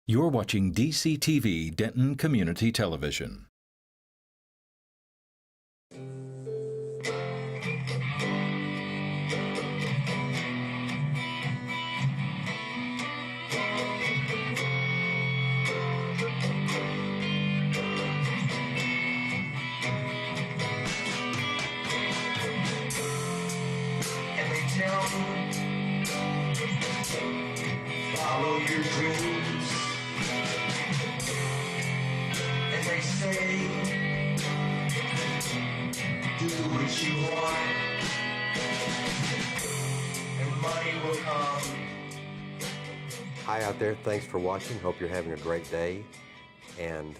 You're watching DCTV Denton Community Television. And they tell me, follow your dreams. And they say, do what you want, and money will come. Hi out there, thanks for watching. Hope you're having a great day. And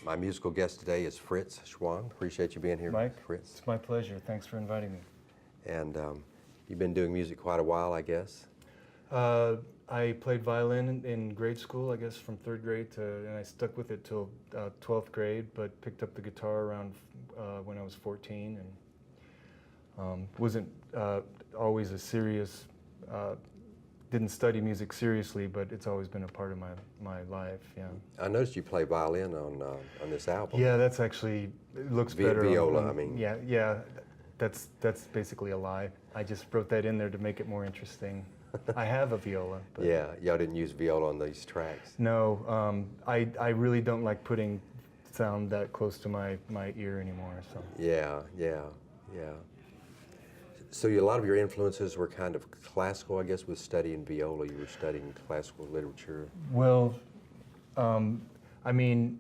my musical guest today is Fritz Schwalm. Appreciate you being here, Mike, Fritz. it's my pleasure. Thanks for inviting me. And you've been doing music quite a while, I guess. I played violin in grade school, I guess from 3rd grade and I stuck with it till 12th grade, but picked up the guitar around when I was 14 and wasn't always a serious, didn't study music seriously, but it's always been a part of my life, yeah. I noticed you play violin on this album. Yeah, that's actually, it looks better. Viola, I mean. Yeah, that's basically a lie. I just wrote that in there to make it more interesting. I have a viola. But Yeah, y'all didn't use viola on these tracks. no, I really don't like putting sound that close to my ear anymore. So Yeah. So a lot of your influences were kind of classical, I guess, with studying viola. You were studying classical literature. well, I mean,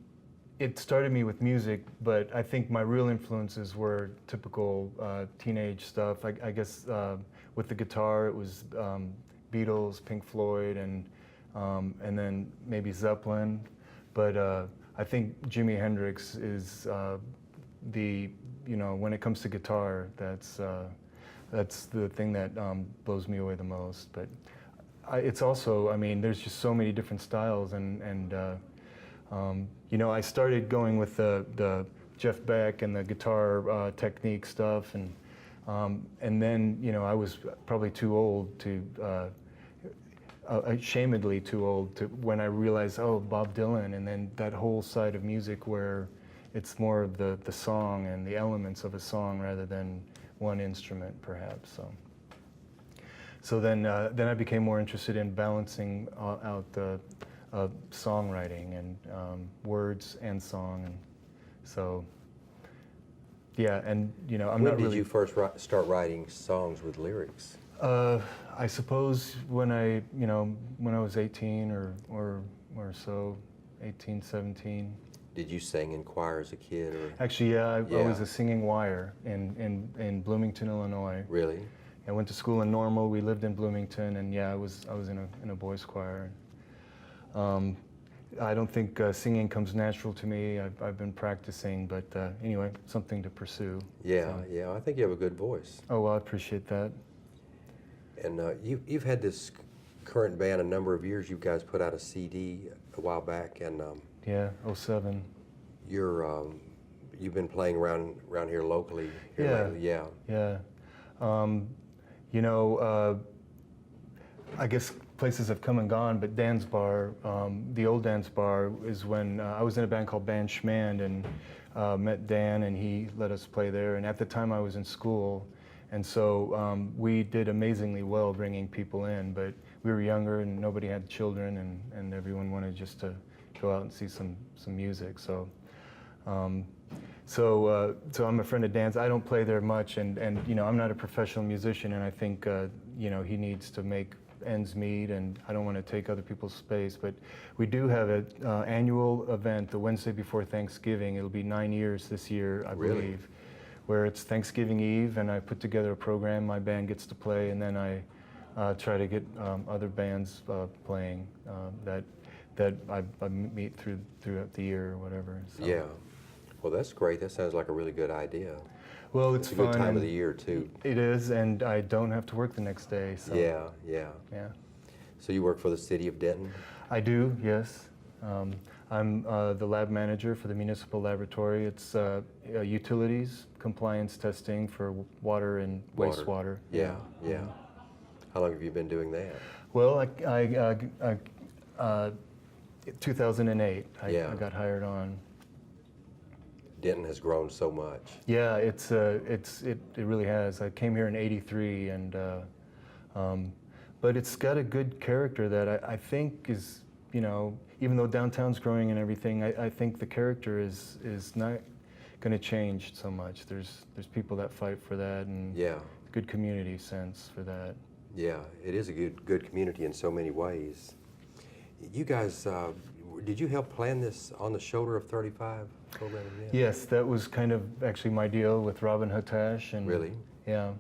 it started me with music, but I think my real influences were typical teenage stuff. I guess with the guitar, it was Beatles, Pink Floyd, and then maybe Zeppelin. But I think Jimi Hendrix is when it comes to guitar, that's the thing that blows me away the most. But it's also, I mean, there's just so many different styles, and I started going with the Jeff Beck and the guitar technique stuff, and then I was probably too old to, ashamedly too old to, when I realized, oh, Bob Dylan, and then that whole side of music where it's more of the song and the elements of a song rather than one instrument, perhaps. So then I became more interested in balancing out the songwriting and words and song, and so yeah, and I'm When not did really. you first start writing songs with lyrics? I suppose when I was 18 or so, 18, 17. Did you sing in choir as a kid? Or? Actually, yeah, I Yeah. was a singing wire in Bloomington, Illinois. Really? I went to school in Normal. We lived in Bloomington, and yeah, I was in a boys' choir. I don't think singing comes natural to me. I've been practicing, but anyway, something to pursue. Yeah, So. yeah. I think you have a good voice. Oh well, I appreciate that. And you've had this current band a number of years. You guys put out a CD a while back, and Yeah, '07. you've been playing around here locally. Here Yeah. lately. Yeah. Yeah. I guess places have come and gone, but Dan's Bar, the old Dan's Bar, is when I was in a band called Band Schmand and met Dan, and he let us play there. And at the time I was in school, and so we did amazingly well bringing people in, but we were younger and nobody had children, and everyone wanted just to go out and see some music. So I'm a friend of Dan's. I don't play there much, and I'm not a professional musician, and I think he needs to make ends meet, and I don't want to take other people's space. But we do have an annual event the Wednesday before Thanksgiving. It'll be 9 years this year, I Really? believe, where it's Thanksgiving Eve, and I put together a program. My band gets to play, and then I try to get other bands playing that I meet throughout the year or whatever. So. Yeah. Well, that's great. That sounds like a really good idea. Well, It's it's a good fun, time of and the year too. It is, and I don't have to work the next day. So. Yeah. Yeah. So you work for the city of Denton? I do, yes. I'm the lab manager for the municipal laboratory. It's utilities, compliance testing for water and wastewater. Yeah. How long have you been doing that? Well, I 2008, Yeah. I got hired on. Denton has grown so much. Yeah, it really has. I came here in '83, and but it's got a good character that I think is, you know, even though downtown's growing and everything, I think the character is not going to change so much. There's people that fight for that, and Yeah, good community sense for that. yeah, it is a good community in so many ways. You guys, did you help plan this On the Shoulder of 35 program again? Yes, that was kind of actually my deal with Robin Hatash. And Really? yeah.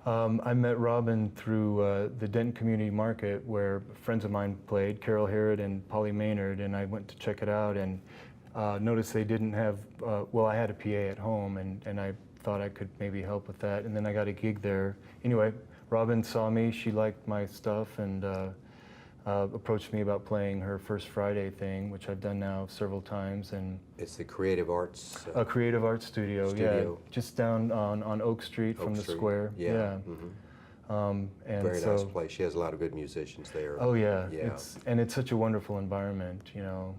I met Robin through the Denton Community Market, where friends of mine played, Carol Harrod and Polly Maynard, and I went to check it out and noticed they didn't have, well, I had a PA at home, and I thought I could maybe help with that, and then I got a gig there. Anyway, Robin saw me, she liked my stuff, and approached me about playing her First Friday thing, which I've done now several times. And It's the Creative Arts. a creative art studio, Studio. yeah, just down on Oak Street from Oak the Street. square. Yeah. And Very so, nice place. She has a lot of good musicians there. oh yeah, Yeah. it's such a wonderful environment, you know.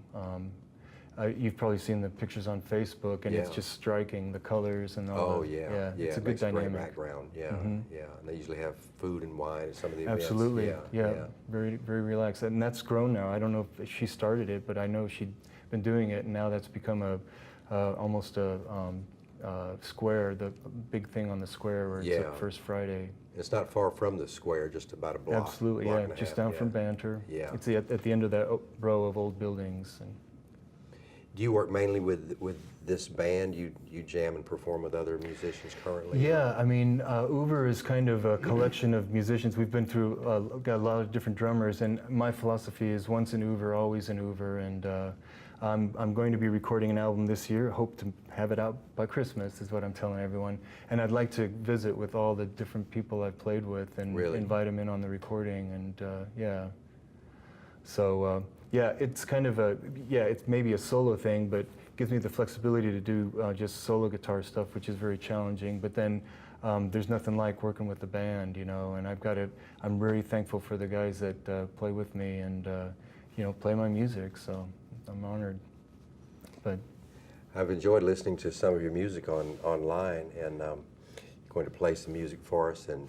You've probably seen the pictures on Facebook, and it's Yeah. just striking, the colors and all. Oh the, yeah, yeah. It's a it good makes a great dynamic. background. Yeah, Mhm. yeah. And they usually have food and wine at some of the events. Absolutely, Yeah, yeah, very very relaxed, and that's grown now. I don't know if she started it, but I know she'd been doing it, and now that's become a almost a square, the big thing on the square where it's Yeah. a First Friday. It's not far from the square, just about a block. Absolutely, block yeah, and a just half, down yeah. from Banter. Yeah. It's at the end of that row of old buildings. And Do you work mainly with this band? You jam and perform with other musicians currently? yeah, I mean, Uber is kind of a collection of musicians. We've been through, got a lot of different drummers, and my philosophy is once an Uber, always an Uber, and I'm going to be recording an album this year, hope to have it out by Christmas, is what I'm telling everyone, and I'd like to visit with all the different people I've played with and Really? invite them in on the recording, and yeah. So, yeah, it's kind of it's maybe a solo thing, but gives me the flexibility to do just solo guitar stuff, which is very challenging. But then there's nothing like working with the band, you know, and I'm very thankful for the guys that play with me and, you know, play my music, so I'm honored. But I've enjoyed listening to some of your music online, and you're going to play some music for us, and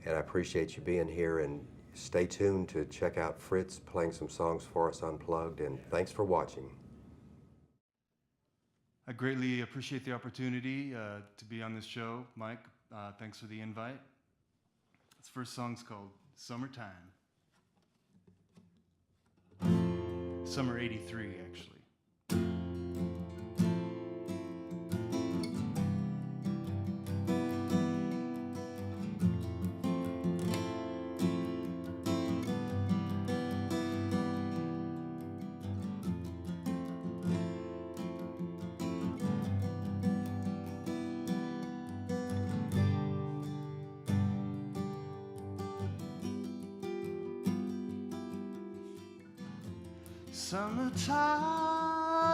I appreciate you being here, and stay tuned to check out Fritz playing some songs for us unplugged, and thanks for watching. I greatly appreciate the opportunity to be on this show, Mike. Thanks for the invite. This first song's called Summertime. Summer 83, actually.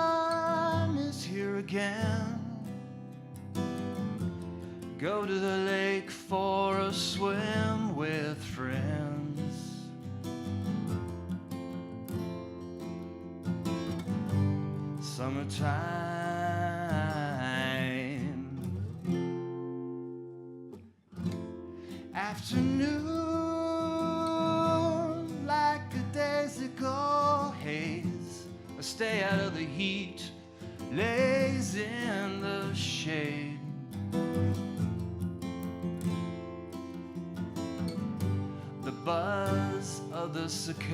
Summertime is here again. Go to the lake for a swim with friends. Summertime. Afternoon like a daisical haze. Stay out of the heat, lays in the shade. The buzz of the cicada.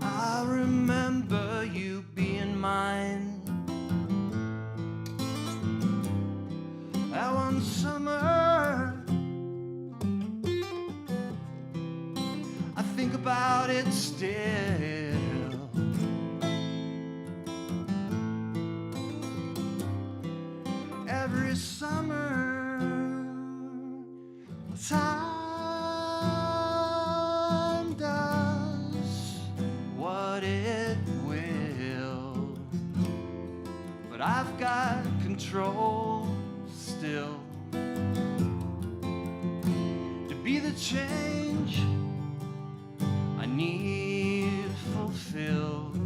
I remember you being mine. That one summer, I think about it still. Every summer, time does what it will, but I've got control still. change I need fulfilled.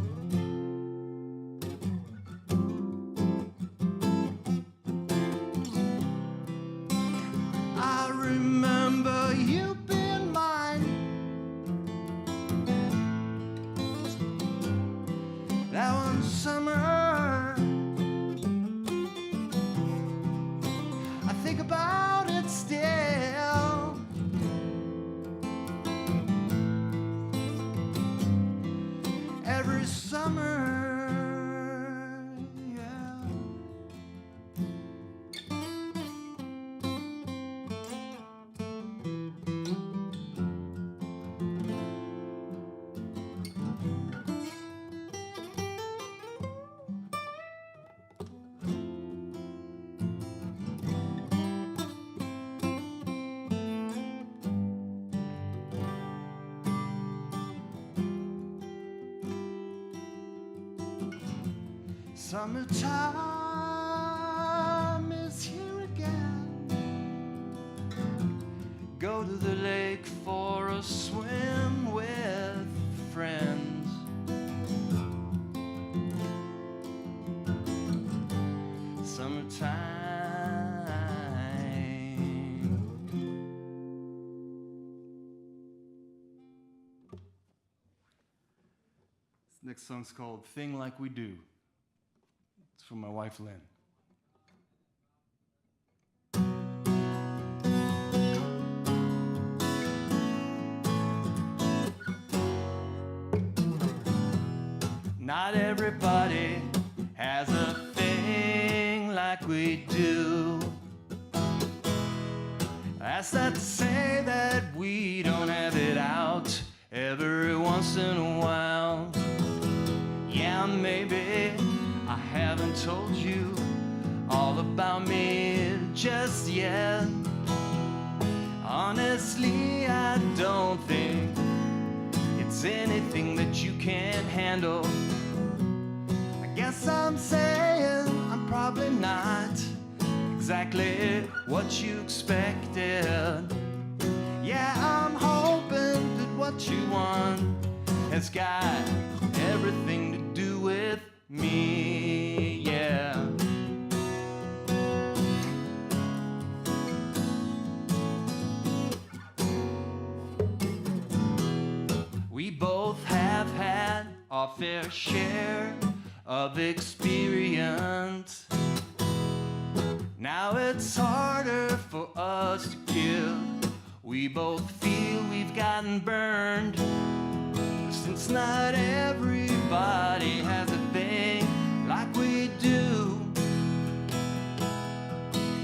I remember you being mine. That one summer, I think about it still. Every summer, yeah. Summertime is here again. Go to the lake for a swim with friends. Summertime. This next song's called Thing Like We Do. It's from my wife, Lynn. Not everybody has a thing like we do. That's not to say that we don't have it out every once in a while. Yeah, maybe I haven't told you all about me just yet. Honestly, I don't think it's anything that you can't handle. I guess I'm saying I'm probably not exactly what you expected. Yeah, I'm hoping that what you want has got everything to do with me, yeah. We both have had our fair share of experience. Now it's harder for us to give. We both feel we've gotten burned, since not everybody has a thing like we do.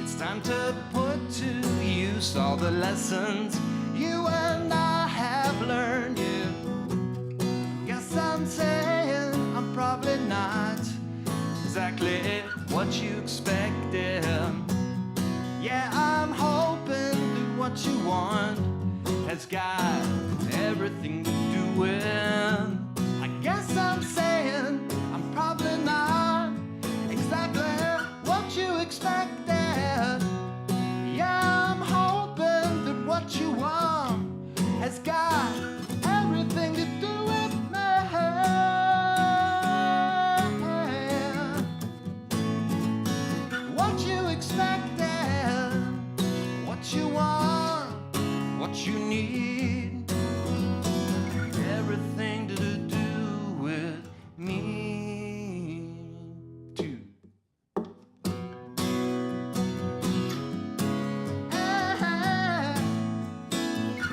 It's time to put to use all the lessons you and I have learned. Yeah. Guess I'm saying I'm probably not exactly what you expected. Yeah, I'm hoping that what you want has got everything to do with. I guess I'm saying I'm probably not exactly what you expected. Yeah, I'm hoping that what you want has got everything to do with me. What you expected, what you want, what you need, everything to do with me too.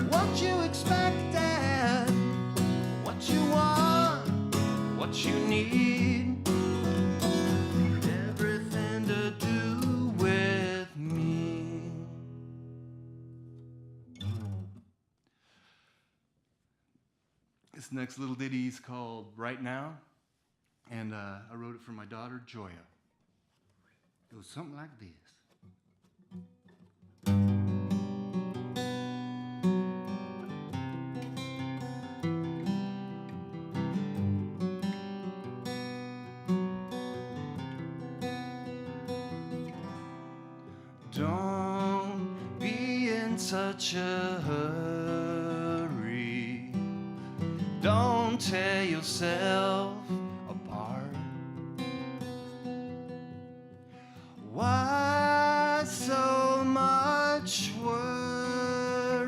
What you expected, what you want, what you need, everything to do with me. This next little ditty is called Right Now, and I wrote it for my daughter, Joya. It was something like this. Don't be entitled such a hurry. Don't tear yourself apart. Why so much worry?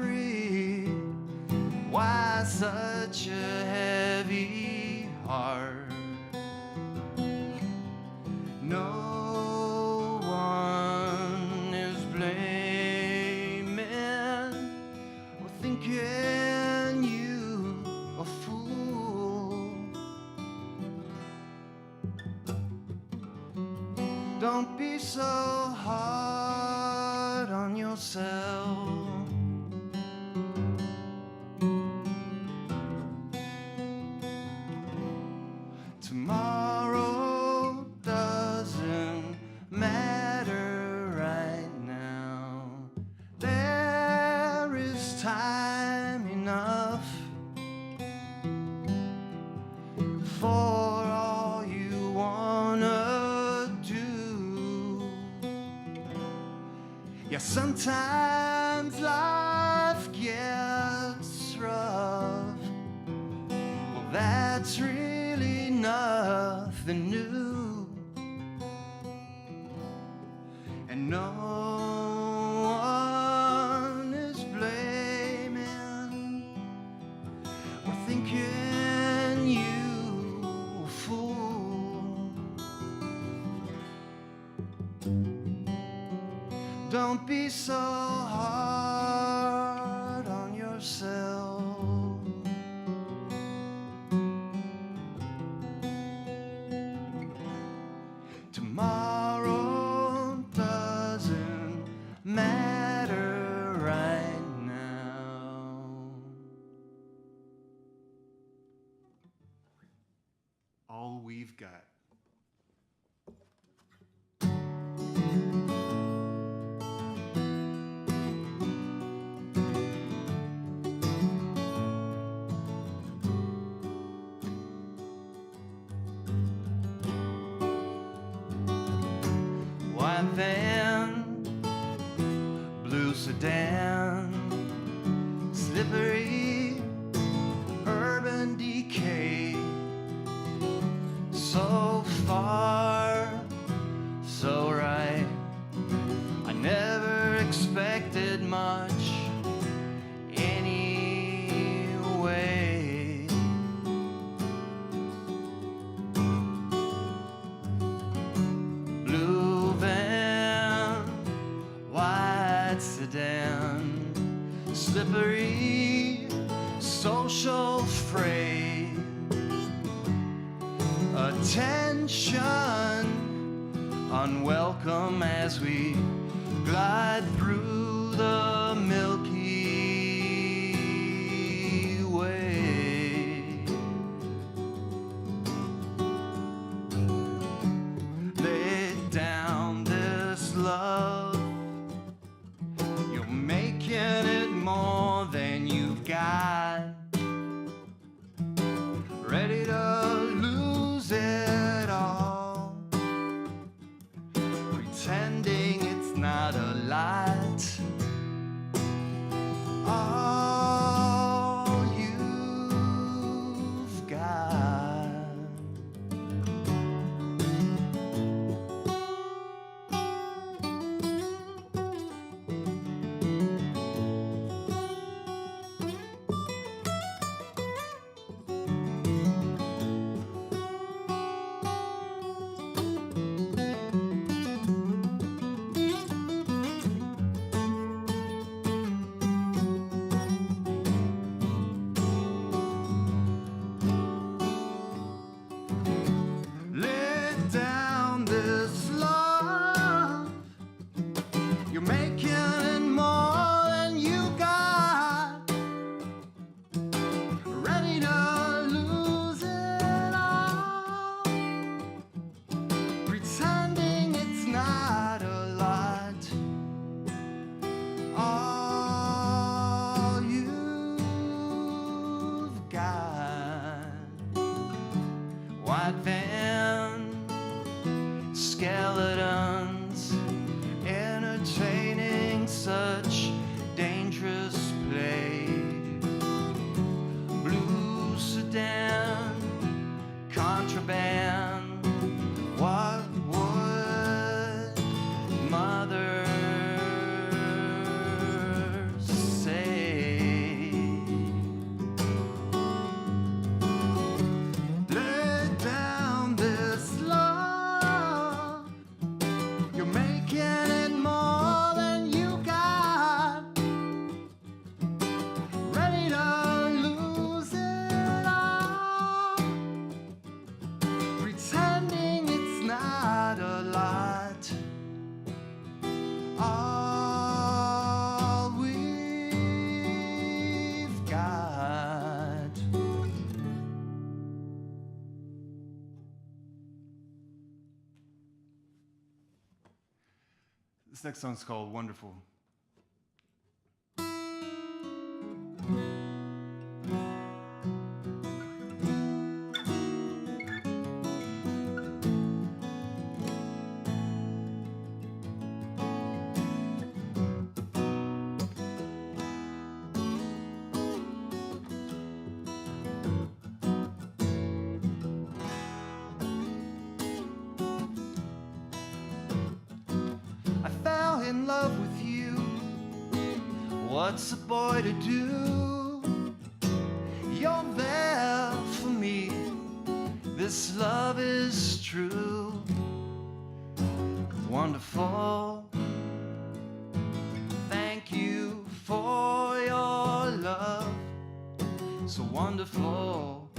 Why such a heavy heart? No one is blaming or thinking you a fool. Don't be so hard on yourself. Tomorrow doesn't matter right now. There is time enough for all you wanna do. Yeah, sometimes life gets rough. Well, that's really nothing new, and no one is blaming or thinking you a fool. Don't be so hard on yourself. Tomorrow doesn't matter right now. All we've got. White van, blue sedan, slippery urban decay. So far, so right. I never expected much anyway. Blue van, white sedan, slippery social freight. Attention unwelcome as we glide through the Milky Way. Lay down this love, you're making it more than you've got. Ready to lose it all, pretending it's not a lot. All you've got. Lay down this love, you're making it more than you got. Ready to lose it all, pretending it's not a lot. All you've got. White van, skeletons, entertaining such dangerous This next song's called Wonderful. I fell in love with you. What's a boy to do? You're there for me. This love is true. Wonderful. Thank you for your love. So wonderful.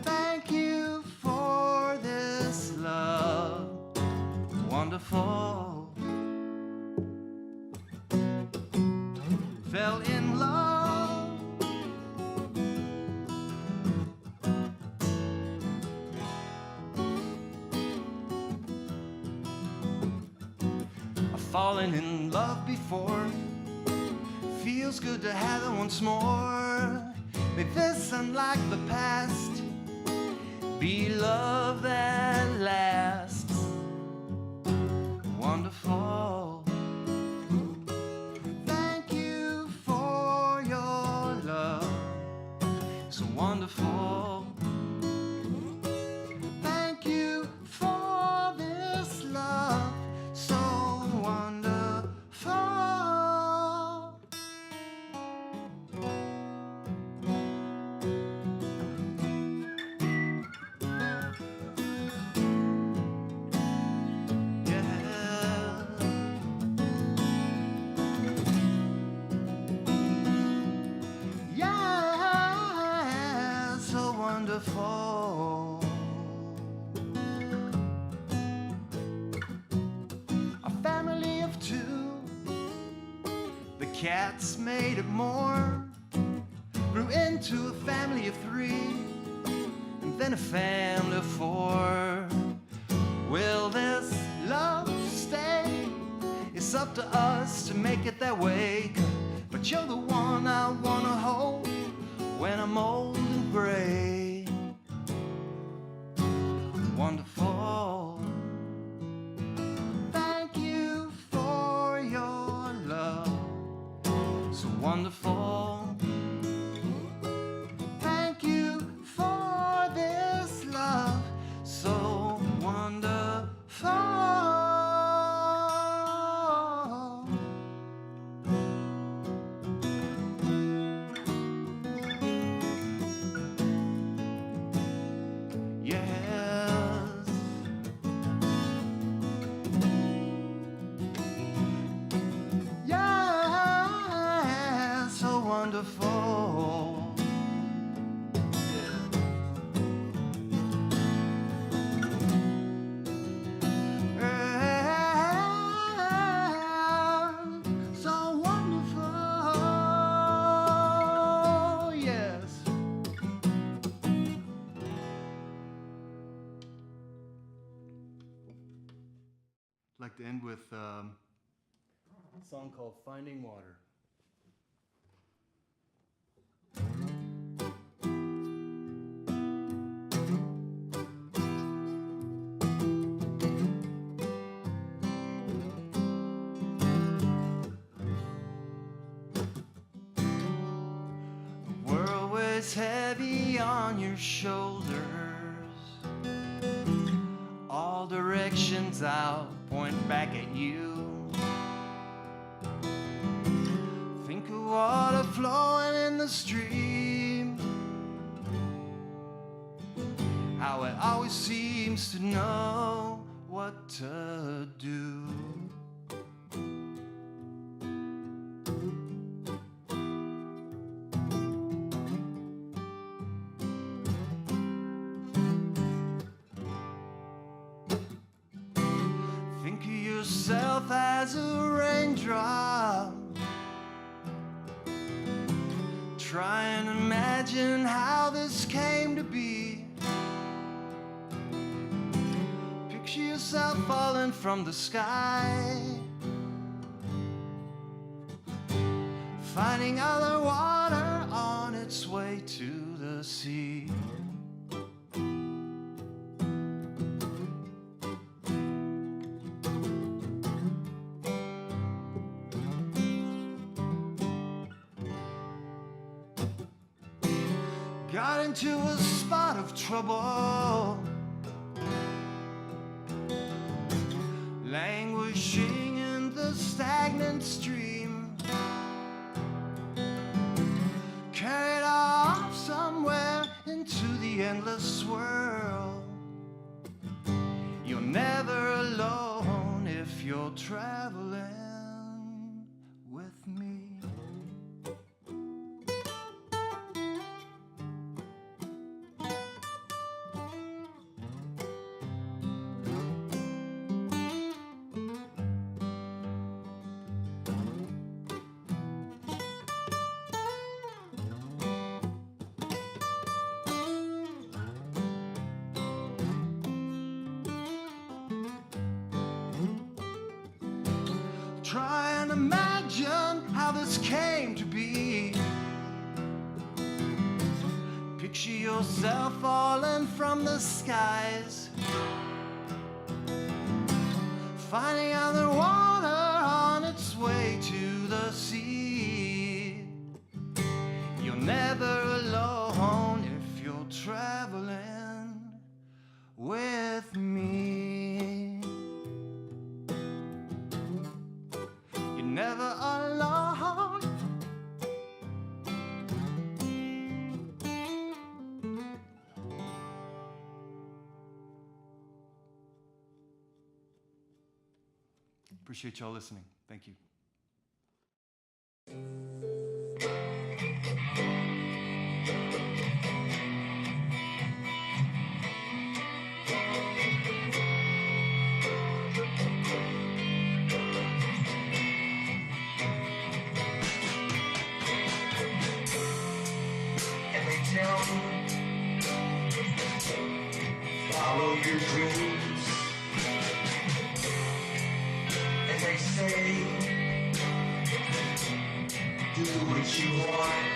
Thank you for this love. Wonderful. Fell in love. I've fallen in love before. Feels good to have it once more. May this, unlike the past, be love that lasts. Wonderful. Thank you for your love. So wonderful. Thank you for this love. So wonderful. Yeah, so wonderful. A family of two, the cats made it more, grew into a family of three, and then a family of four. Will this love stay? It's up to us to make it that way. But you're the one I wanna hold when I'm old and gray. Wonderful. Thank you for your love. So wonderful. Thank you for this love. So wonderful. Yes. Yeah, so wonderful. Yeah, so wonderful. Yes. I'd like to end with a song called Finding Water. The world weighs heavy on your shoulders. All directions out point back at you. Think of water flowing in the stream, how it always seems to know what to do. Think of yourself as a raindrop, try and imagine how this came to be. Picture yourself yourself falling from the sky, finding other water on its way to the sea. Got into a spot of trouble, languishing in the stagnant stream, carried off somewhere into the endless swirl. You're never alone if you're traveling with me. Try and imagine how this came to be. Picture yourself falling from the skies, finding other water on its way to the sea. You're never alone if you're traveling with me. Never alone. Appreciate y'all listening. Thank you. Follow your dreams, and they say, do what you want,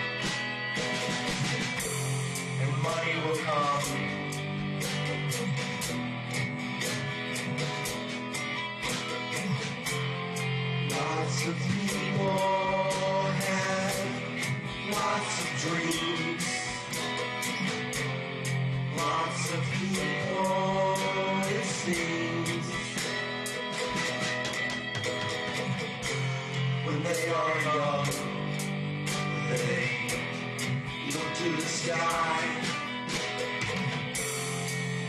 and money will come. Lots of people have lots of dreams. Lots of people, it seems, when they are young, they look to the sky,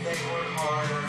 they work harder